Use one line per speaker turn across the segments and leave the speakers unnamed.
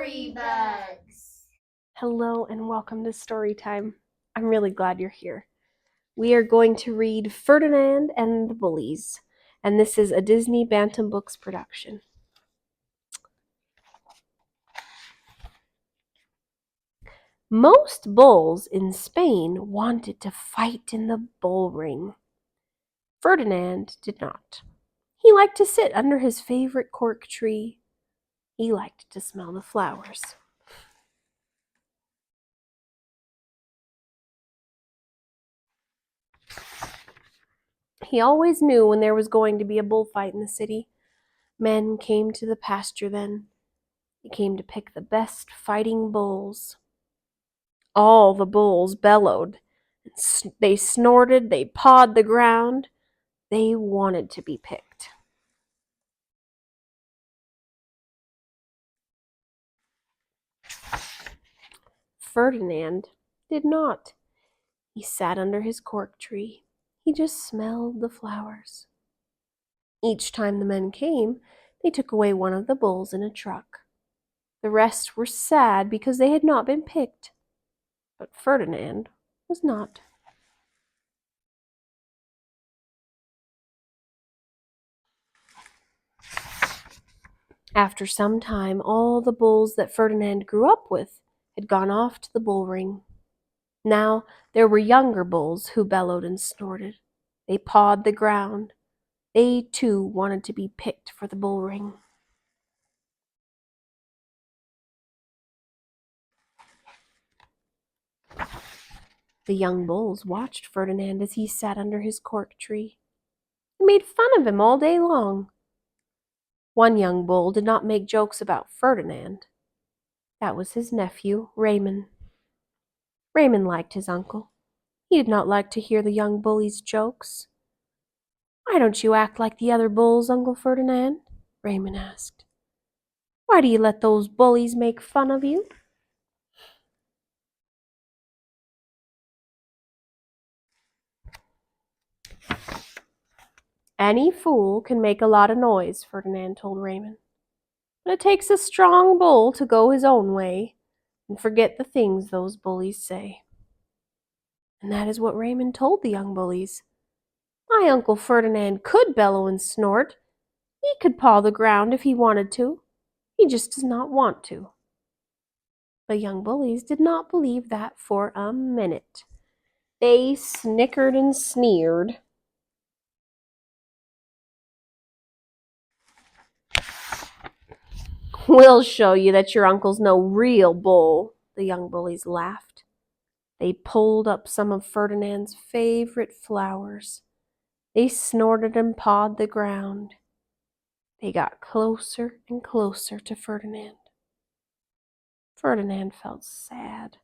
Story Bugs!
Hello and welcome to Storytime. I'm really glad you're here. We are going to read Ferdinand and the Bullies, and this is a Disney Bantam Books production. Most bulls in Spain wanted to fight in the bull ring. Ferdinand did not. He liked to sit under his favorite cork tree. He liked to smell the flowers. He always knew when there was going to be a bullfight in the city. Men came to the pasture then. They came to pick the best fighting bulls. All the bulls bellowed. They snorted, they pawed the ground. They wanted to be picked. Ferdinand did not. He sat under his cork tree. He just smelled the flowers. Each time the men came, they took away one of the bulls in a truck. The rest were sad because they had not been picked. But Ferdinand was not. After some time, all the bulls that Ferdinand grew up with had gone off to the bull ring. Now there were younger bulls who bellowed and snorted. They pawed the ground. They too wanted to be picked for the bull ring. The young bulls watched Ferdinand as he sat under his cork tree. They made fun of him all day long. One young bull did not make jokes about Ferdinand. That was his nephew, Raymond. Raymond liked his uncle. He did not like to hear the young bully's jokes. "Why don't you act like the other bulls, Uncle Ferdinand?" Raymond asked. "Why do you let those bullies make fun of you?" "Any fool can make a lot of noise," Ferdinand told Raymond. "But it takes a strong bull to go his own way and forget the things those bullies say." And that is what Raymond told the young bullies. "My Uncle Ferdinand could bellow and snort. He could paw the ground if he wanted to. He just does not want to." The young bullies did not believe that for a minute. They snickered and sneered. "We'll show you that your uncle's no real bull," the young bullies laughed. They pulled up some of Ferdinand's favorite flowers. They snorted and pawed the ground. They got closer and closer to Ferdinand. Ferdinand felt sad.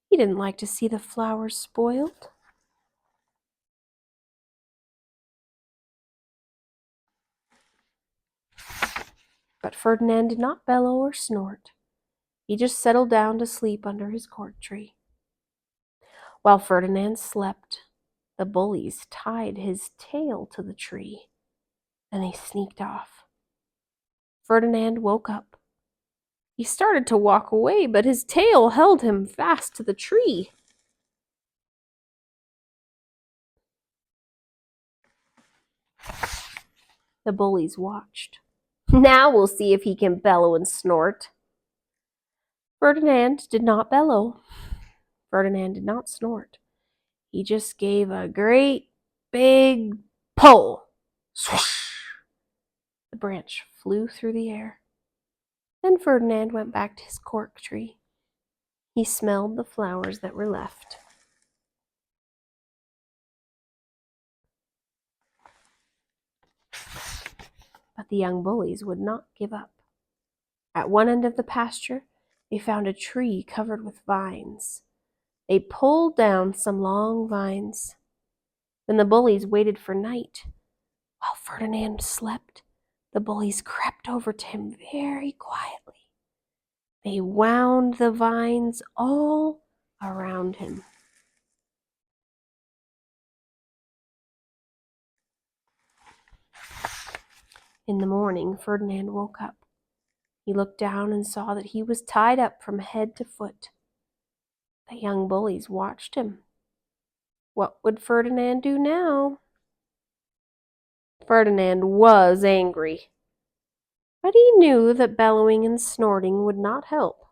He didn't like to see the flowers spoiled. But Ferdinand did not bellow or snort. He just settled down to sleep under his cork tree. While Ferdinand slept, the bullies tied his tail to the tree. Then they sneaked off. Ferdinand woke up. He started to walk away, but his tail held him fast to the tree. The bullies watched. "Now we'll see if he can bellow and snort." Ferdinand did not bellow. Ferdinand did not snort. He just gave a great big pull. Swoosh! The branch flew through the air. Then Ferdinand went back to his cork tree. He smelled the flowers that were left. But the young bullies would not give up. At one end of the pasture, they found a tree covered with vines. They pulled down some long vines. Then the bullies waited for night. While Ferdinand slept, the bullies crept over to him very quietly. They wound the vines all around him. In the morning, Ferdinand woke up. He looked down and saw that he was tied up from head to foot. The young bullies watched him. What would Ferdinand do now? Ferdinand was angry, but he knew that bellowing and snorting would not help.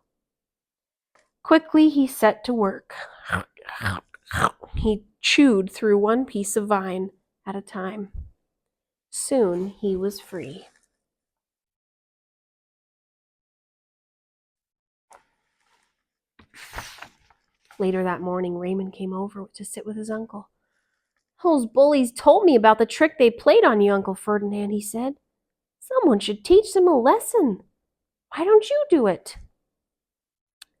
Quickly he set to work. He chewed through one piece of vine at a time. Soon he was free. Later that morning, Raymond came over to sit with his uncle. "Those bullies told me about the trick they played on you, Uncle Ferdinand," he said. "Someone should teach them a lesson. Why don't you do it?"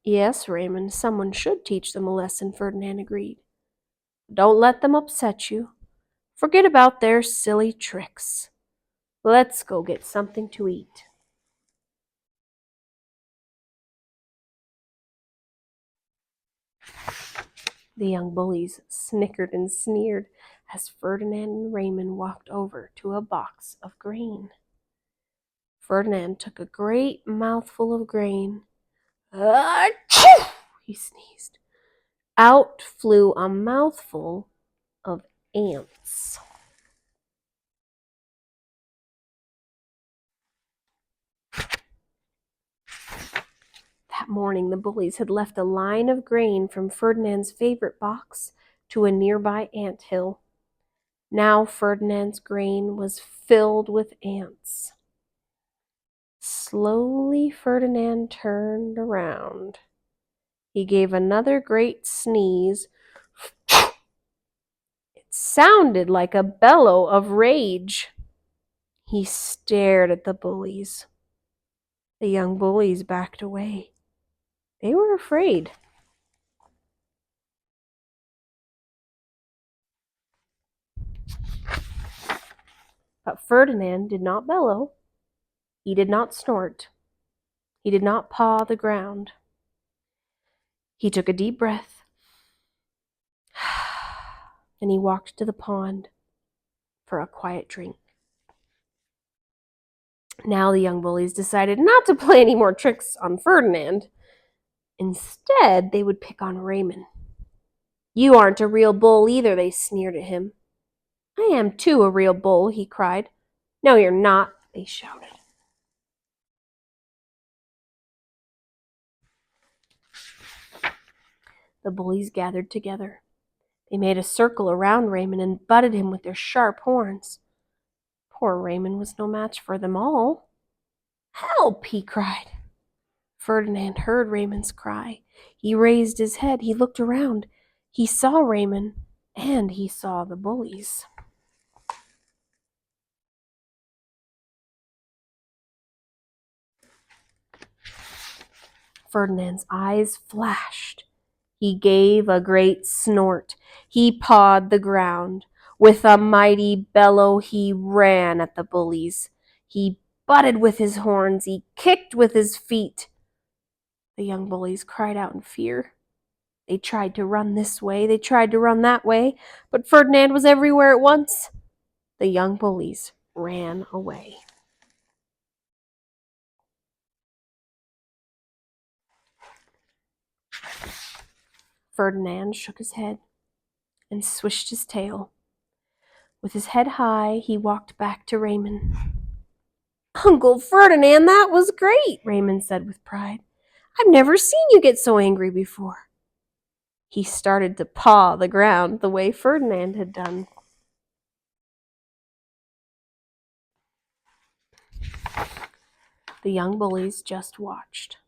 "Yes, Raymond, someone should teach them a lesson," Ferdinand agreed. "Don't let them upset you. Forget about their silly tricks. Let's go get something to eat." The young bullies snickered and sneered as Ferdinand and Raymond walked over to a box of grain. Ferdinand took a great mouthful of grain. "Achoo!" he sneezed. Out flew a mouthful of ants. That morning, the bullies had left a line of grain from Ferdinand's favorite box to a nearby ant hill. Now Ferdinand's grain was filled with ants. Slowly, Ferdinand turned around. He gave another great sneeze. It sounded like a bellow of rage. He stared at the bullies. The young bullies backed away. They were afraid. But Ferdinand did not bellow. He did not snort. He did not paw the ground. He took a deep breath. Then he walked to the pond for a quiet drink. Now the young bullies decided not to play any more tricks on Ferdinand. Instead, they would pick on Raymond. "You aren't a real bull either," they sneered at him. "I am too a real bull," he cried. "No, you're not," they shouted. The bullies gathered together. They made a circle around Raymond and butted him with their sharp horns. Poor Raymond was no match for them all. "Help!" he cried. Ferdinand heard Raymond's cry. He raised his head. He looked around. He saw Raymond, and he saw the bullies. Ferdinand's eyes flashed. He gave a great snort. He pawed the ground. With a mighty bellow, he ran at the bullies. He butted with his horns. He kicked with his feet. The young bullies cried out in fear. They tried to run this way. They tried to run that way. But Ferdinand was everywhere at once. The young bullies ran away. Ferdinand shook his head and swished his tail. With his head high, he walked back to Raymond. "Uncle Ferdinand, that was great," Raymond said with pride. "I've never seen you get so angry before." He started to paw the ground the way Ferdinand had done. The young bullies just watched.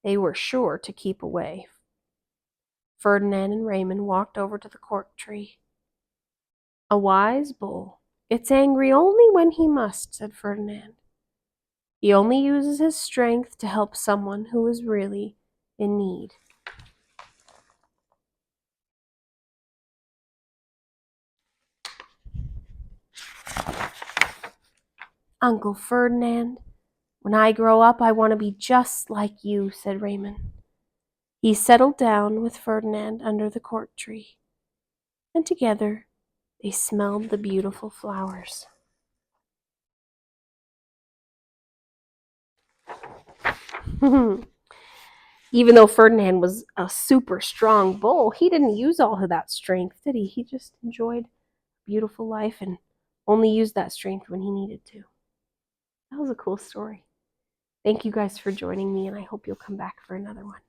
They were sure to keep away. Ferdinand and Raymond walked over to the cork tree. "A wise bull gets angry only when he must," said Ferdinand. "He only uses his strength to help someone who is really in need." "Uncle Ferdinand, when I grow up, I want to be just like you," said Raymond. He settled down with Ferdinand under the cork tree, and together they smelled the beautiful flowers. Even though Ferdinand was a super strong bull, he didn't use all of that strength, did he? He just enjoyed a beautiful life and only used that strength when he needed to. That was a cool story. Thank you guys for joining me, and I hope you'll come back for another one.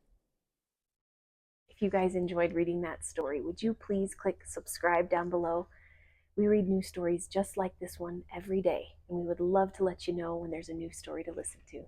If you guys enjoyed reading that story, would you please click subscribe down below? We read new stories just like this one every day, and we would love to let you know when there's a new story to listen to.